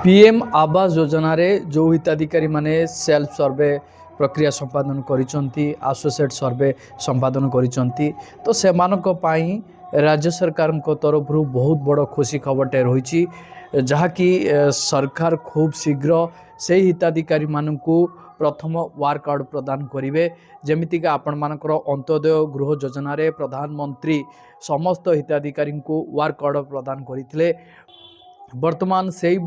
PM Awas Yojana रे जो हिताधिकारी माने सेल्फ सर्वे प्रक्रिया संपादन करिसंती एसोसिएट सर्वे संपादन करिसंती तो सेमानक पाई राज्य सरकार तरफ बहुत बड़ खुशी खबरटे रही जहाँकि सरकार खूब शीघ्र से हिताधिकारी मानू प्रथम वार्क कार्ड प्रदान करेंगे जमीक आपण मानकर अंत्योदय गृह योजना रे प्रधानमंत्री समस्त हिताधिकारी वार्क कार्ड प्रदान करते बर्तमान से ही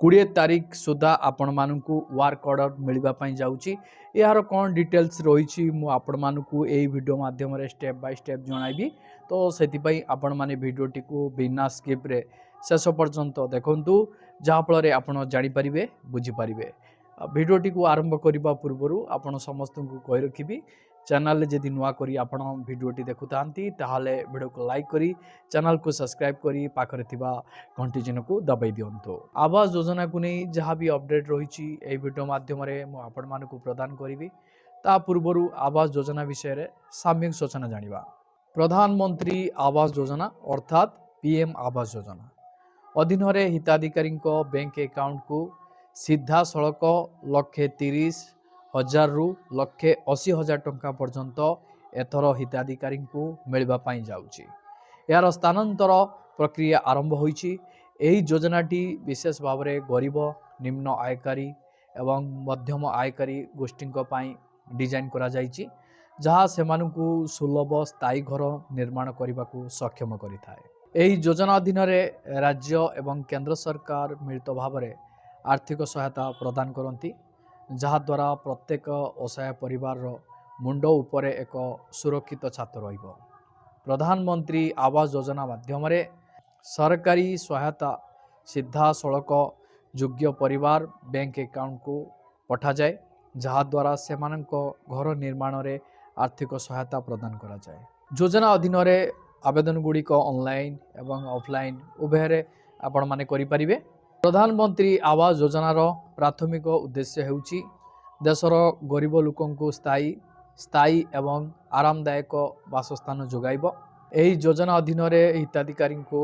20 तारीख सुधा आपण मानू वार्क ऑर्डर मिलवाई जाऊँगी यार कौन डिटेल्स रही आपण मानू यही वीडियो माध्यम स्टेप बाय स्टेप जनइबी तो से आपण मैंने वीडियोटी को बिना स्किप रे शेष पर्यंत देखूँ जहाँफल आपड़ जापरें बुझीपारे वीडियोटी को आरंभ करने पूर्व आपण समस्त को कही रखी चैनल जदि नुआ करी आपण वीडियोटी देखुता वीडियो को लाइक करी चैनल को सब्सक्राइब करी पाखरे थिबा घंटी चिन्ह को दबाई दिंतु आवास योजना को नहीं जहाँ भी अपडेट रही वीडियो माध्यम आपण मानक प्रदान करी ता पूर्व आवास योजना विषय में साम्यक सूचना जानिबा। प्रधानमंत्री आवास योजना अर्थात पीएम आवास योजना अधीन हिताधिकारी बैंक अकाउंट को सीधा सड़क 1,30,000 रु 1,80,000 टंका पर्यंत एथर हिताधिकारी को मिलवाई जाऊँगी यार स्थानांतर प्रक्रिया आरंभ होईची। एही योजनाटी विशेष भाव में गरीब निम्न आयकारी एवं मध्यम आयकारी गोष्ठी डिजाइन करा जाइची जहाँ सेमानकु सुलभ स्थायी घर निर्माण करने को सक्षम करिथाए। एही योजना अधीन राज्य एवं केंद्र सरकार मिलित भाव में आर्थिक सहायता प्रदान करती जहाद्वारा प्रत्येक असहाय परिवार मुंड उपरे एक सुरक्षित छात रहिबो। प्रधानमंत्री आवास योजना माध्यम सरकारी सहायता सीधा सड़क योग्य परिवार बैंक अकाउंट को पठा जाए जहाद्वारा सेमानक घर निर्माण रे आर्थिक सहायता प्रदान करा जाए। योजना अधीन आवेदन गुड़िक ऑनलाइन एवं ऑफलाइन उभय आपण माने करि परिबे। प्रधानमंत्री आवास योजनार प्राथमिक उद्देश्य हेउची देशर गरीब लोकंकु स्थायी एवं आरामदायक बासस्थान जोगाइब। एही योजना अधीन हिताधिकारी को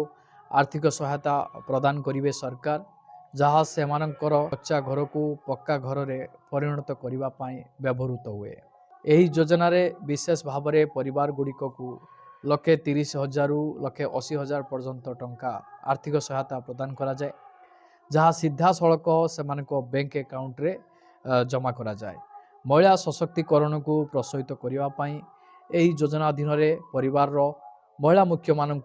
आर्थिक सहायता प्रदान करिवे सरकार जहाँ सेमानंकर कच्चा घर को पक्का घर रे परिणत करिबा पाई व्यवहृत हुए। एही योजना रे विशेष भाव में परिवार गुड़िक को 1,30,000 रु 1,80,000 पर्यंत टंका आर्थिक सहायता प्रदान करा जाए जहाँ सीधा सड़क से बैंक अकाउंट रे जमा करा जाए। महिला सशक्तिकरण को प्रोत्साहित करने एही योजना अधीन परिवार महिला मुख्य मानू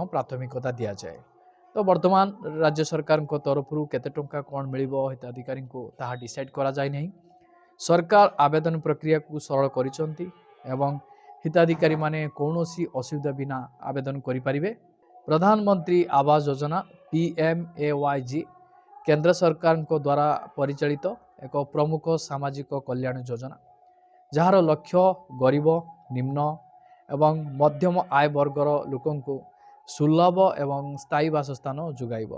प्राथमिकता दि जाए। तो वर्तमान राज्य सरकार तरफ केते टंका कौन मिलिबो हिताधिकारी को ताहा डिसाइड करा जाए नहीं। सरकार आवेदन प्रक्रिया को सरल करिसंती एवं हिताधिकारी माने कौनसी असुविधा बिना आवेदन करि परिबे। प्रधानमंत्री आवास योजना PMAYG केंद्र सरकार द्वारा परिचालित एक प्रमुख सामाजिक कल्याण योजना जार लक्ष्य गरीब निम्न एवं मध्यम आय वर्गर लोकंकु सुलभ एवं स्थायी बासस्थान जोगाइब।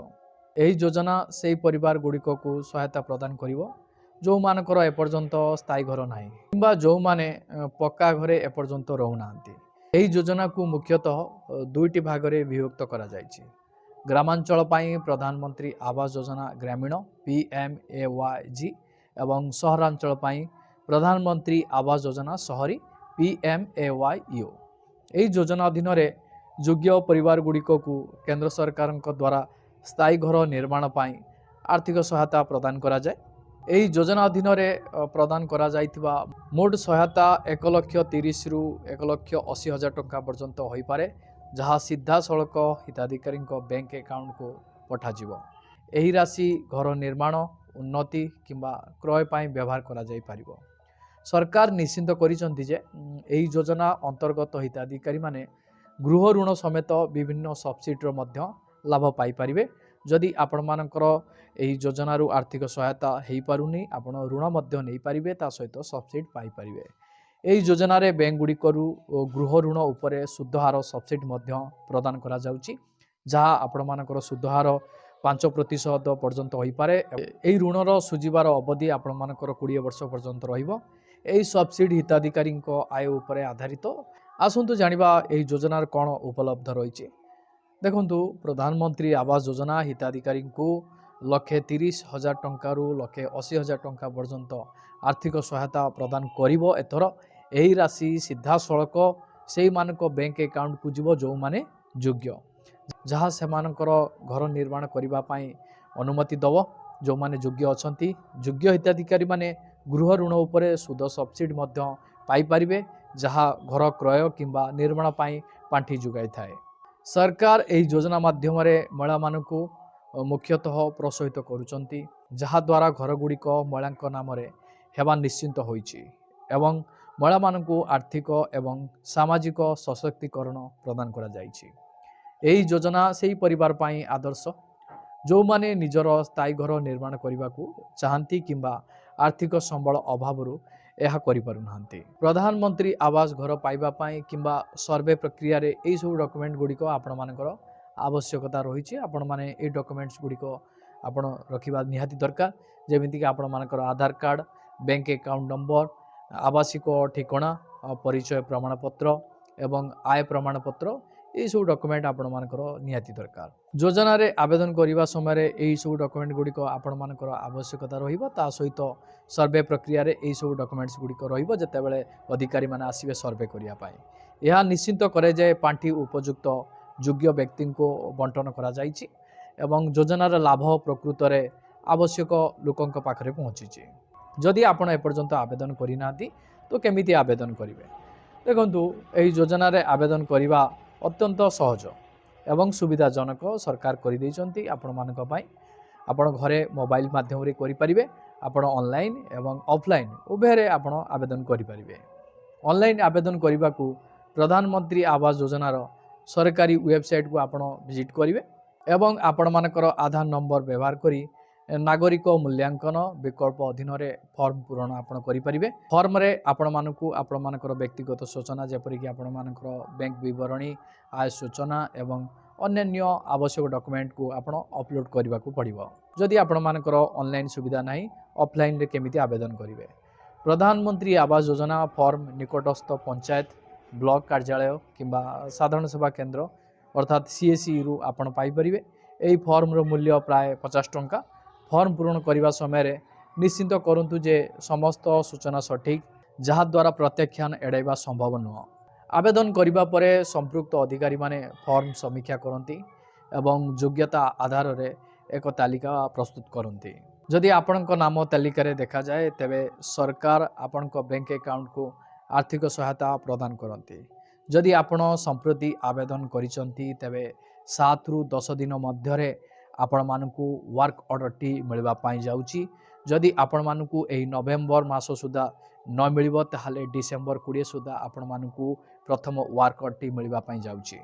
एही योजना से परिवार गुड़िक को सहायता प्रदान करिवो जो मानकर एपर्यंत स्थायी घर नाही किंबा जो माने पक्का घरे एपर्यंत रहुनांती। एही योजना को मुख्यतः दुईटी भाग में विभक्त करा जायछि। ग्रामांचल पाई प्रधानमंत्री आवास योजना ग्रामीण PMAYG एवं सहरांचल पाई प्रधानमंत्री आवास योजना शहरी PMAYU। एही योजना अधीन योग्य परिवार गुड़िक को केंद्र सरकार द्वारा स्थायी घर निर्माण पाई आर्थिक सहायता प्रदान करा जाए। एही योजना अधीन प्रदान करा जाइथिबा मोट सहायता 1,30,000 रु 1,80,000 टंका पर्यंत होई पारे जहाँ सीधा सड़क हिताधिकारी बैंक अकाउंट को पठाजिबो। एही राशि घर निर्माण उन्नति किंबा क्रय पाई व्यवहार करा जाई पारिबो। सरकार निश्चिंत करिसंती जे एही योजना अंतर्गत हिताधिकारी माने गृह ऋण समेत विभिन्न सब्सिडी मध्य लाभ पाई पारिबे। जदि आपण मानकर एही योजना रु आर्थिक सहायता हेई पारुनी आपण ऋण मध्य नहीं पारिबे ता सहित सब्सिडी पाई पारिबे। एही योजना रे बैंक गुड़िकरू गृह ऋण उपरे सुध हार सब्सिडी मध्य प्रदान करा जाउची जहाँ आपण मानकर सुध हार 5% पर्यंत होई पारे। एही ऋणर सुझिबार अवधि आपण मानकर 20 वर्ष पर्यंत रहिबो। एही सब्सिडी हिताधिकारी आय उपरे आधारित। आसंतु जानिबा एही योजनार कोन उपलब्ध रहिछि। देखंतु प्रधानमंत्री आवास योजना हिताधिकारी को 1,30,000 ଟଙ୍କାରୁ 1,80,000 ଟଙ୍କା ପର୍ଯ୍ୟନ୍ତ ଆର୍ଥିକ ସହାୟତା ପ୍ରଦାନ କରିବ। ଏଥର ଏହି ରାଶି ସିଧାସଳଖ ସେଇମାନଙ୍କ ବ୍ୟାଙ୍କ ଆକାଉଣ୍ଟକୁ ଯିବ ଯେଉଁମାନେ ଯୋଗ୍ୟ, ଯାହା ସେମାନଙ୍କର ଘର ନିର୍ମାଣ କରିବା ପାଇଁ ଅନୁମତି ଦେବ। ଯେଉଁମାନେ ଯୋଗ୍ୟ ଅଛନ୍ତି, ଯୋଗ୍ୟ ହିତାଧିକାରୀମାନେ ଗୃହ ଋଣ ଉପରେ ସୁଧ ସବସିଡି ମଧ୍ୟ ପାଇପାରିବେ, ଯାହା ଘର କ୍ରୟ କିମ୍ବା ନିର୍ମାଣ ପାଇଁ ପାଣ୍ଠି ଯୋଗାଇଥାଏ। ସରକାର ଏହି ଯୋଜନା ମାଧ୍ୟମରେ ମହିଳାମାନଙ୍କୁ ମୁଖ୍ୟତଃ ପ୍ରୋତ୍ସାହିତ କରୁଛନ୍ତି, ଯାହାଦ୍ୱାରା ଘରଗୁଡ଼ିକ ମହିଳାଙ୍କ ନାମରେ ହେବା ନିଶ୍ଚିତ ହୋଇଛି ଏବଂ ମହିଳାମାନଙ୍କୁ ଆର୍ଥିକ ଏବଂ ସାମାଜିକ ସଶକ୍ତିକରଣ ପ୍ରଦାନ କରାଯାଇଛି। ଏହି ଯୋଜନା ସେହି ପରିବାର ପାଇଁ ଆଦର୍ଶ ଯେଉଁମାନେ ନିଜର ସ୍ଥାୟୀ ଘର ନିର୍ମାଣ କରିବାକୁ ଚାହାନ୍ତି କିମ୍ବା ଆର୍ଥିକ ସମ୍ବଳ ଅଭାବରୁ ଏହା କରିପାରୁନାହାନ୍ତି। ପ୍ରଧାନମନ୍ତ୍ରୀ ଆବାସ ଘର ପାଇବା ପାଇଁ କିମ୍ବା ସର୍ଭେ ପ୍ରକ୍ରିୟାରେ ଏହିସବୁ ଡକୁମେଣ୍ଟ ଗୁଡ଼ିକ ଆପଣମାନଙ୍କର ଆବଶ୍ୟକତା ରହିଛି। ଆପଣମାନେ ଏହି ଡକୁମେଣ୍ଟସ୍ ଗୁଡ଼ିକ ଆପଣ ରଖିବା ନିହାତି ଦରକାର, ଯେମିତିକି ଆପଣମାନଙ୍କର ଆଧାର କାର୍ଡ଼, ବ୍ୟାଙ୍କ ଆକାଉଣ୍ଟ ନମ୍ବର, ଆବାସିକ ଠିକଣା, ପରିଚୟ ପ୍ରମାଣପତ୍ର ଏବଂ ଆୟ ପ୍ରମାଣପତ୍ର, ଏହିସବୁ ଡକୁମେଣ୍ଟ ଆପଣମାନଙ୍କର ନିହାତି ଦରକାର। ଯୋଜନାରେ ଆବେଦନ କରିବା ସମୟରେ ଏହିସବୁ ଡକୁମେଣ୍ଟ ଗୁଡ଼ିକ ଆପଣମାନଙ୍କର ଆବଶ୍ୟକତା ରହିବ। ତା ସହିତ ସର୍ଭେ ପ୍ରକ୍ରିୟାରେ ଏହିସବୁ ଡକୁମେଣ୍ଟସ୍ ଗୁଡ଼ିକ ରହିବ ଯେତେବେଳେ ଅଧିକାରୀମାନେ ଆସିବେ ସର୍ଭେ କରିବା ପାଇଁ। ଏହା ନିଶ୍ଚିତ କରେ ଯେ ପାଣ୍ଠି ଉପଯୁକ୍ତ ଯୋଗ୍ୟ ବ୍ୟକ୍ତିଙ୍କୁ ବଣ୍ଟନ କରାଯାଇଛି ଏବଂ ଯୋଜନାର ଲାଭ ପ୍ରକୃତରେ ଆବଶ୍ୟକ ଲୋକଙ୍କ ପାଖରେ ପହଞ୍ଚିଛି। ଯଦି ଆପଣ ଏପର୍ଯ୍ୟନ୍ତ ଆବେଦନ କରିନାହାନ୍ତି ତ କେମିତି ଆବେଦନ କରିବେ? ଦେଖନ୍ତୁ, ଏହି ଯୋଜନାରେ ଆବେଦନ କରିବା ଅତ୍ୟନ୍ତ ସହଜ ଏବଂ ସୁବିଧାଜନକ ସରକାର କରିଦେଇଛନ୍ତି ଆପଣମାନଙ୍କ ପାଇଁ। ଆପଣ ଘରେ ମୋବାଇଲ ମାଧ୍ୟମରେ କରିପାରିବେ। ଆପଣ ଅନଲାଇନ୍ ଏବଂ ଅଫଲାଇନ୍ ଉଭୟରେ ଆପଣ ଆବେଦନ କରିପାରିବେ। ଅନଲାଇନ୍ ଆବେଦନ କରିବାକୁ ପ୍ରଧାନମନ୍ତ୍ରୀ ଆବାସ ଯୋଜନାର ସରକାରୀ ୱେବସାଇଟ୍କୁ ଆପଣ ଭିଜିଟ୍ କରିବେ ଏବଂ ଆପଣମାନଙ୍କର ଆଧାର ନମ୍ବର ବ୍ୟବହାର କରି ନାଗରିକ ମୂଲ୍ୟାଙ୍କନ ବିକଳ୍ପ ଅଧୀନରେ ଫର୍ମ ପୂରଣ ଆପଣ କରିପାରିବେ। ଫର୍ମରେ ଆପଣମାନଙ୍କୁ ଆପଣମାନଙ୍କର ବ୍ୟକ୍ତିଗତ ସୂଚନା ଯେପରିକି ଆପଣମାନଙ୍କର ବ୍ୟାଙ୍କ ବିବରଣୀ, ଆୟ ସୂଚନା ଏବଂ ଅନ୍ୟାନ୍ୟ ଆବଶ୍ୟକ ଡକୁମେଣ୍ଟକୁ ଆପଣ ଅପଲୋଡ଼ କରିବାକୁ ପଡ଼ିବ। ଯଦି ଆପଣମାନଙ୍କର ଅନଲାଇନ୍ ସୁବିଧା ନାହିଁ, ଅଫଲାଇନ୍ରେ କେମିତି ଆବେଦନ କରିବେ? ପ୍ରଧାନମନ୍ତ୍ରୀ ଆବାସ ଯୋଜନା ଫର୍ମ ନିକଟସ୍ଥ ପଞ୍ଚାୟତ, ବ୍ଲକ କାର୍ଯ୍ୟାଳୟ କିମ୍ବା ସାଧାରଣ ସେବା କେନ୍ଦ୍ର ଅର୍ଥାତ୍ CSCରୁ ଆପଣ ପାଇପାରିବେ। ଏହି ଫର୍ମର ମୂଲ୍ୟ ପ୍ରାୟ 50 ଟଙ୍କା। ଫର୍ମ ପୂରଣ କରିବା ସମୟରେ ନିଶ୍ଚିତ କରନ୍ତୁ ଯେ ସମସ୍ତ ସୂଚନା ସଠିକ୍, ଯାହାଦ୍ୱାରା ପ୍ରତ୍ୟାଖ୍ୟାନ ଏଡ଼ାଇବା ସମ୍ଭବ ନୁହେଁ। ଆବେଦନ କରିବା ପରେ ସମ୍ପୃକ୍ତ ଅଧିକାରୀମାନେ ଫର୍ମ ସମୀକ୍ଷା କରନ୍ତି ଏବଂ ଯୋଗ୍ୟତା ଆଧାରରେ ଏକ ତାଲିକା ପ୍ରସ୍ତୁତ କରନ୍ତି। ଯଦି ଆପଣଙ୍କ ନାମ ତାଲିକାରେ ଦେଖାଯାଏ ତେବେ ସରକାର ଆପଣଙ୍କ ବ୍ୟାଙ୍କ ଆକାଉଣ୍ଟକୁ ଆର୍ଥିକ ସହାୟତା ପ୍ରଦାନ କରନ୍ତି। ଯଦି ଆପଣ ସମ୍ପ୍ରତି ଆବେଦନ କରିଛନ୍ତି ତେବେ 7ରୁ 10 ଦିନ ମଧ୍ୟରେ ଆପଣମାନଙ୍କୁ ୱାର୍କ ଅର୍ଡ଼ରଟି ମିଳିବା ପାଇଁ ଯାଉଛି। ଯଦି ଆପଣମାନଙ୍କୁ ଏହି ନଭେମ୍ବର ମାସ ସୁଦ୍ଧା ନ ମିଳିବ ତାହେଲେ ଡିସେମ୍ବର 20 ସୁଦ୍ଧା ଆପଣମାନଙ୍କୁ ପ୍ରଥମ ୱାର୍କ ଅର୍ଡ଼ରଟି ମିଳିବା ପାଇଁ ଯାଉଛି।